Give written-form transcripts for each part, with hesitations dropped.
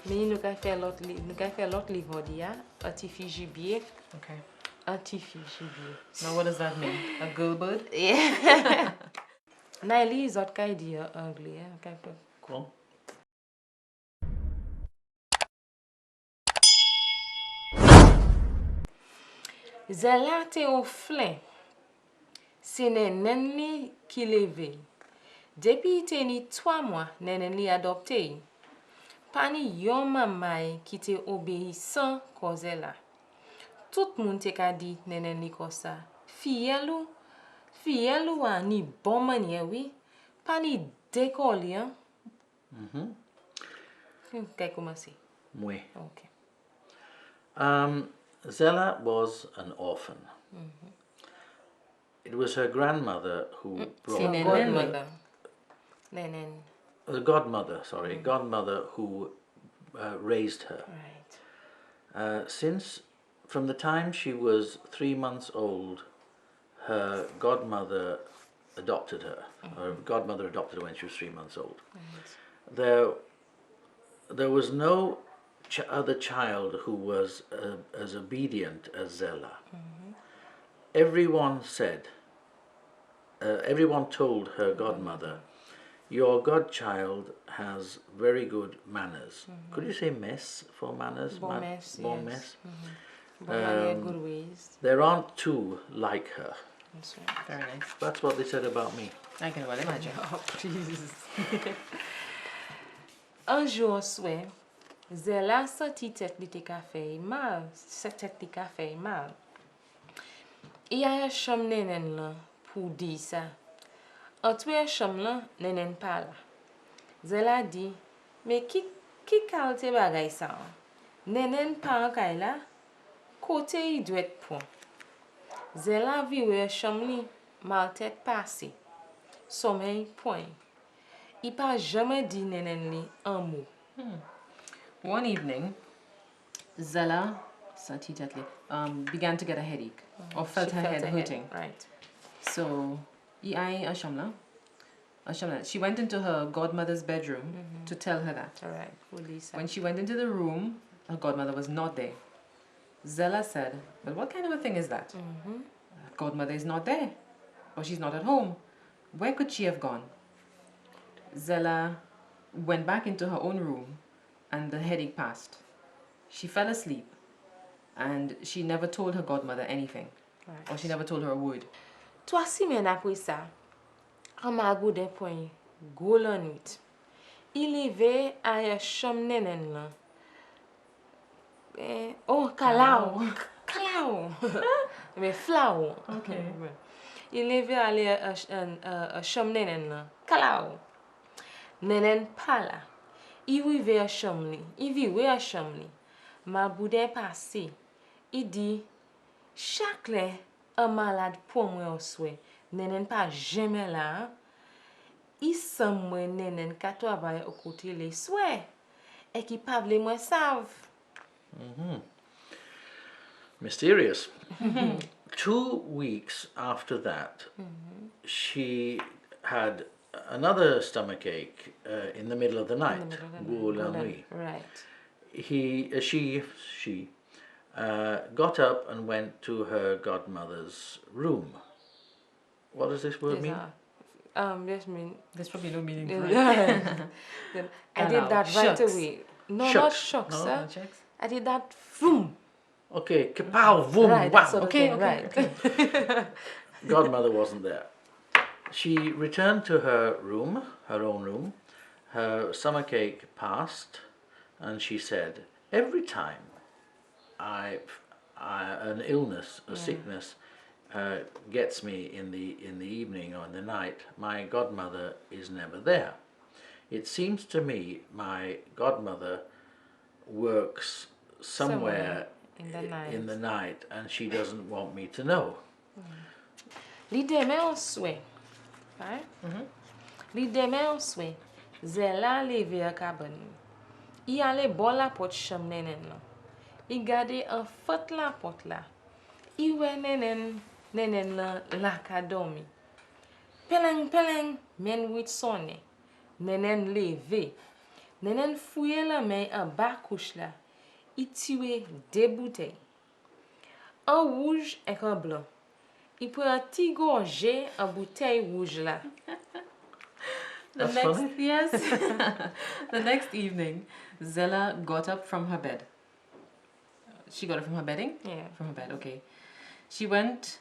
Mais nous avons fait l'autre livre d'hier, un Tifi gibier. Okay. Un Tifi gibier. Now what does that mean? A girl bird? Yeah. Naili is autre qu'à dire anglais. Cool. Zela te au flin. C'est nenen li qui leve. Depuis te ni 3 mois, nenen li adopté. Pani yon mamay qui te obéissant cause la. Tout moun te ka di nenen li kosa. Fiyelou a ni bon manye oui. Pani dekoli hein. Kay commencer. Oui. Okay. Zella was an orphan. It was her grandmother who brought her. Godmother. Nenen. The godmother, sorry, godmother who raised her. Right. Since, from the time she was 3 months old, her godmother adopted her. Her godmother adopted her when she was 3 months old. Right. There was no other child who was as obedient as Zella. Everyone said, everyone told her godmother, your godchild has very good manners. Could you say mess for manners? Bon mess, Bon yes. mess. Good ways. There aren't two like her. That's right. Very nice. That's what they said about me. I can well imagine. Oh, Jesus. Un jour souhait, Zella senti tête li te ka fè mal, sa tête li ka fè mal. I a chom nenen lan pou di sa. An twe chom lan, nenen pa la. Zella di, me ki kalte bagay sa? Nenen pa an kay la, kote yi dwet pou. Zella viwe chom li, mal tête passé. Sommeil point. I pa jamais di nenen li un mot. One evening, Zella began to get a headache or felt her head hurting. Right. So, she went into her godmother's bedroom to tell her that. All right. Lisa. When she went into the room, her godmother was not there. Zella said, well, what kind of a thing is that? Godmother is not there, or she's not at home. Where could she have gone? Zella went back into her own room and the headache passed. She fell asleep and she never told her godmother anything. Right. Or she never told her a word. 3 semaines après ça, an magou de poin go lan nuit. Il leve a yon chom nenen lan. Kalau. Mais flau. Okay. Il leve a chom nenen lan. Kalau. Nenen pa la. I vive a chom li. Ma boudin passé. I di, chaque le un malade pour moi au souhait. Nenen pa jamais là. I san mwen nenen ka travay au côté les souhait. Et qui pa vle mwen sav. Mysterious. 2 weeks after that, she had another stomach ache in the middle of the night. Right. She got up and went to her godmother's room. What does this word mean? This mean. There's probably no meaning for it. I did that right away. No, not shocks, No, sir. Checks. I did that vroom. Okay, kapow, voom, Right, wham. sort of Okay, thing, okay, right. Godmother wasn't there. She returned to her room, her own room. Her stomachache passed, and she said, every time an illness, a sickness, gets me in the evening or in the night, my godmother is never there. It seems to me my godmother works somewhere in the night and she doesn't want me to know. Li deme an souhait. Right? Li deme an souhait. Zela leve a cabane. I ale bon la pot cham nenen la. I gade an fat la pot la. I we nenen la ka dormi. Peleng, men wit sonne. Nenen leve. Nenen fouye la men an ba couche la. I tue 2 bouteilles. Un rouge et un blanc. I prend un petit gorgé en bouteille rouge là. That's funny. Yes. The next evening, Zella got up from her bed. She got up from her bedding? Yeah. From her bed, okay. She went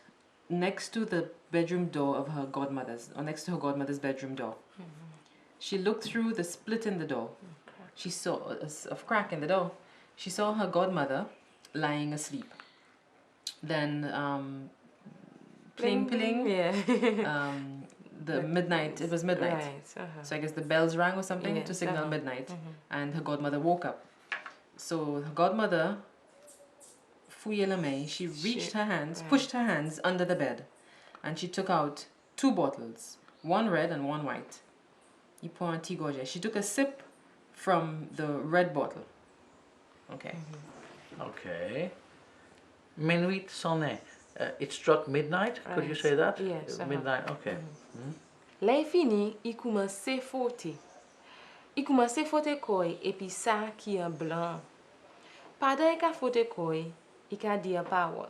next to the bedroom door of her godmother's, or next to her godmother's bedroom door. She looked through the split in the door. She saw a crack in the door. She saw her godmother lying asleep. Then, pling. Yeah. Midnight. It was midnight. Right. So I guess the bells rang or something to Yes, signal midnight, and her godmother woke up. So her godmother, fouillé la main, she reached her hands, pushed her hands under the bed, and she took out 2 bottles, one red and one white. Il prend un petit gorgé. She took a sip from the red bottle. Okay. Okay. Minuit sonné. It struck midnight. Could you say that? Yes. Midnight. Okay. Là fini, il commence à frotter. Il commence à frotter koy et puis ça qui est blanc. Pendant qu'il frotte koy, il a dit parole.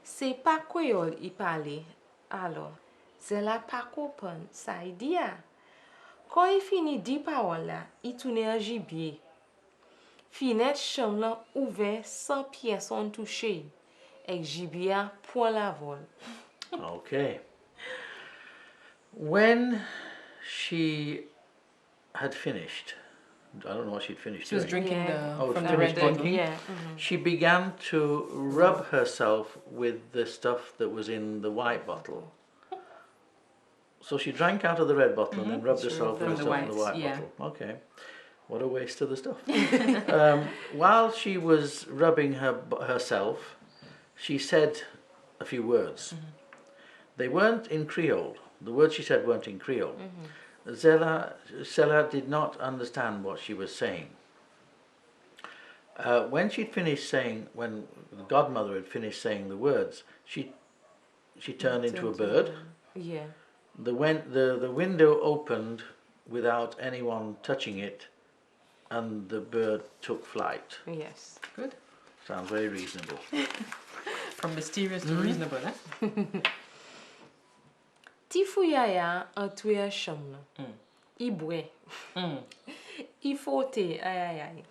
C'est pas créole il parlait. Alors, c'est la pas comprendre ça il dit. Quand il finit dit parole là, il tourne en gibier. Fenêtre chambre là ouvert sans pièce en touché. Et gibier point la vol. Okay. When she had finished, I don't know what she'd finished She was doing. drinking Yeah. from the finished red bottle. drinking. Yeah. She began to rub herself with the stuff that was in the white bottle. So she drank out of the red bottle and then rubbed herself with the stuff in the white yeah. bottle. Okay. What a waste of the stuff. While she was rubbing herself, she said a few words. They weren't in Creole. The words she said weren't in Creole. Zella did not understand what she was saying. When she'd finished saying, when the godmother had finished saying the words, she turned into a bird. Yeah. The window opened without anyone touching it, and the bird took flight. Yes. Good. Sounds very reasonable. From mysterious to reasonable, eh? Tifi yaya en tué chambre. Il boit. Il frotte aïe.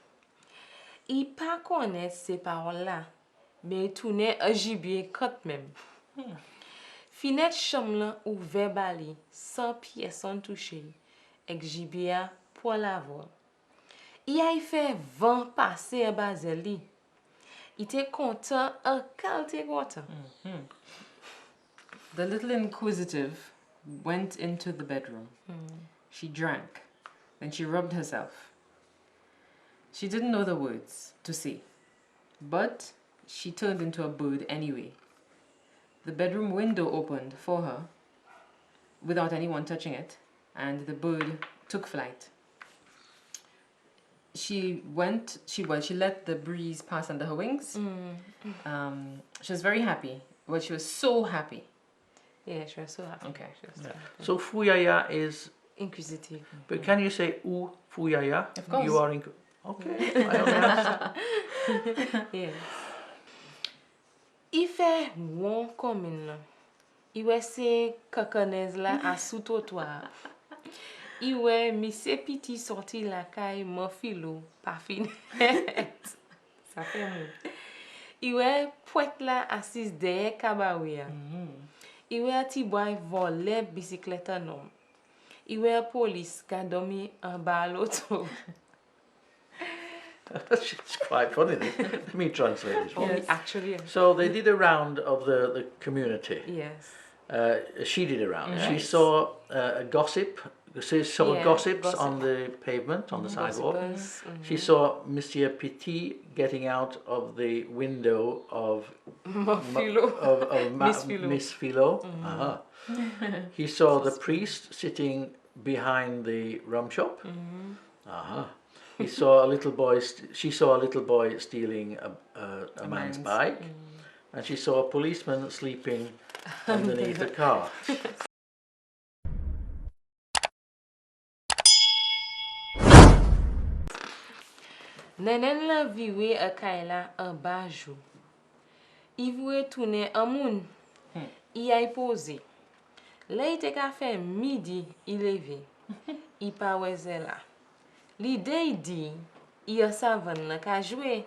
Il pas connaît ces paroles-là, mais il tournait un gibier quand même. Fenêtre chambre ouvert bali, sans pièce sans toucher, avec gibier pour la voix. Il a fait vent passer en bas de lui. Il était content, un qualité content. The little inquisitive went into the bedroom. She drank. Then she rubbed herself. She didn't know the words to say, but she turned into a bird anyway. The bedroom window opened for her without anyone touching it, and the bird took flight. She let the breeze pass under her wings. She was very happy. Well, she was so happy. Yeah, she was so happy. Okay. So fuyaya is, Inquisitive. but can you say u fuyaya? Of course. You are okay. I understand. Yes. Il fait bon comme une. Il ouais ces cacanaises là à sous trottoir. Il ouais monsieur petit sorti la caille mon filo pas fini. Ça fait mou. Il ouais poète là assise derrière cabaret. Il ouais ti boy voler bicyclette non. Il ouais police qui a dormi en bas l'auto. It's quite funny. Let me translate this one. Yes. Actually. So they did a round of the community. Yes. She did a round. She Right. saw a gossip. She saw Yeah, gossips gossip. on the pavement, on the sidewalk. Gossipers, She saw Monsieur Petit getting out of the window of Miss Philo. Miss Philo. He saw the priest sitting behind the rum shop. He saw a little boy. She saw a little boy stealing a man's bike, and she saw a policeman sleeping underneath a car. Nenen la viwe a kaila an Bonjou. I vwe tourner an moun. I a posé. Là il te ka fait midi, il levé. Il pa wè Zela. L'idée il dit, il a savan nan ka jouer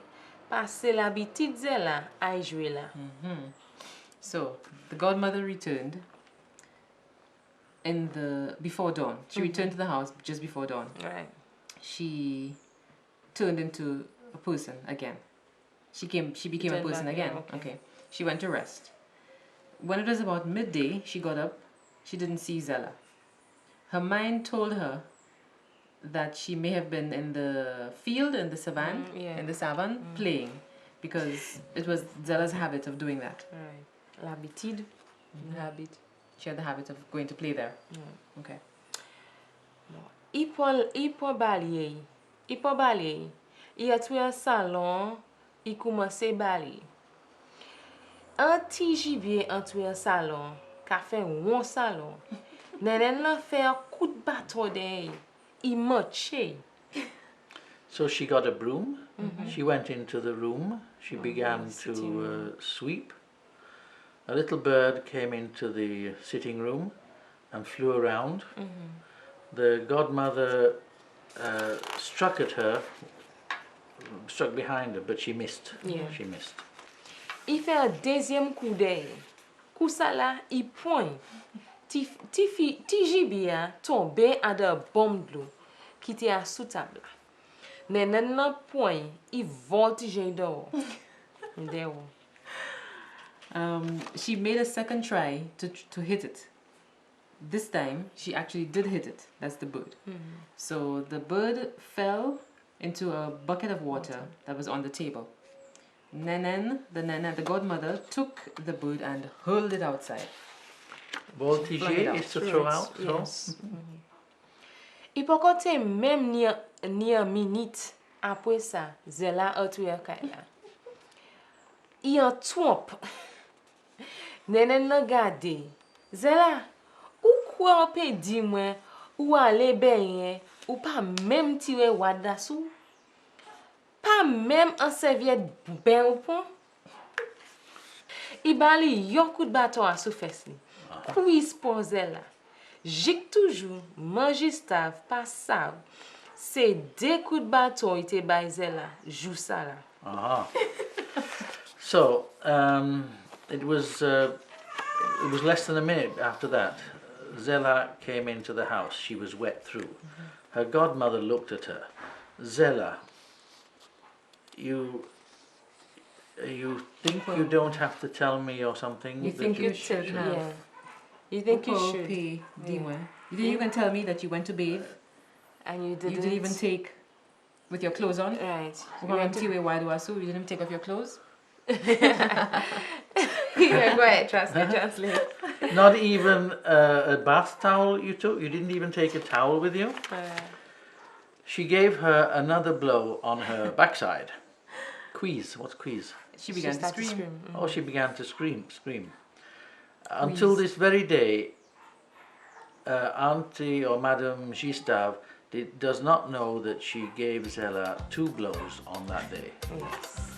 parce que l'habitude Zela a jouer là. So, the godmother returned before dawn. She returned to the house just before dawn. Right. She turned into a person again. She became a Turned person back, again. yeah, okay. She went to rest. When it was about midday, she got up. She didn't see Zella. Her mind told her that she may have been in the field, in the savannah, in the savannah, playing, because it was Zella's habit of doing that. Right. L'habitude. Habit. She had the habit of going to play there. Okay. I po balye. I a trouvé un salon. I commençait balye. Un ti gibier entre un salon. Ka fait un salon. Nenen la fait un coup de bâton de. I marché. So she got a broom. She went into the room. She began to sweep. A little bird came into the sitting room and flew around. The godmother struck behind her, but she missed. She missed. I fait un deuxième coup d'œil. Coup ça là, il point. Tifi, Tijibia tombé à de bombe de l'eau qui était à sous table. Nenen nan point, il voltige dehors. Dehors. She made a second try to hit it. This time, she actually did hit it. That's the bird. So the bird fell into a bucket of water that was on the table. The godmother, took the bird and hurled it outside. Voltige is to throw out. Yes. I po kote même ni a minute après ça, Zela a tué Kaila. I en trompe. Nenen la gade. Zela, ou quoi on peut dire moi, ou aller baigner, ou pas même tirer wada sou? Pas même en serviette ben ou pon? I bali yon coup de bâton à sou fesse li. Puis pour Zela. Jik toujours mangistav pas sav. C'est deux coups de bâton ite bay Zela, jou ça là. So it was less than a minute after that. Zella came into the house. She was wet through. Her godmother looked at her. Zella, you think you don't have to tell me or something? You think you should have? Yeah. You think you should? You think you can tell me that you went to bathe? And you You didn't. didn't even take with your clothes on? Right. You didn't even take off your clothes? Yeah, go ahead, translate. Not even a bath towel you took? You didn't even take a towel with you? She gave her another blow on her backside. Queeze. What's queeze? She began to scream. Oh, she began to scream. Until this very day, Auntie or Madame Gistav does not know that she gave Zella 2 blows on that day. Yes.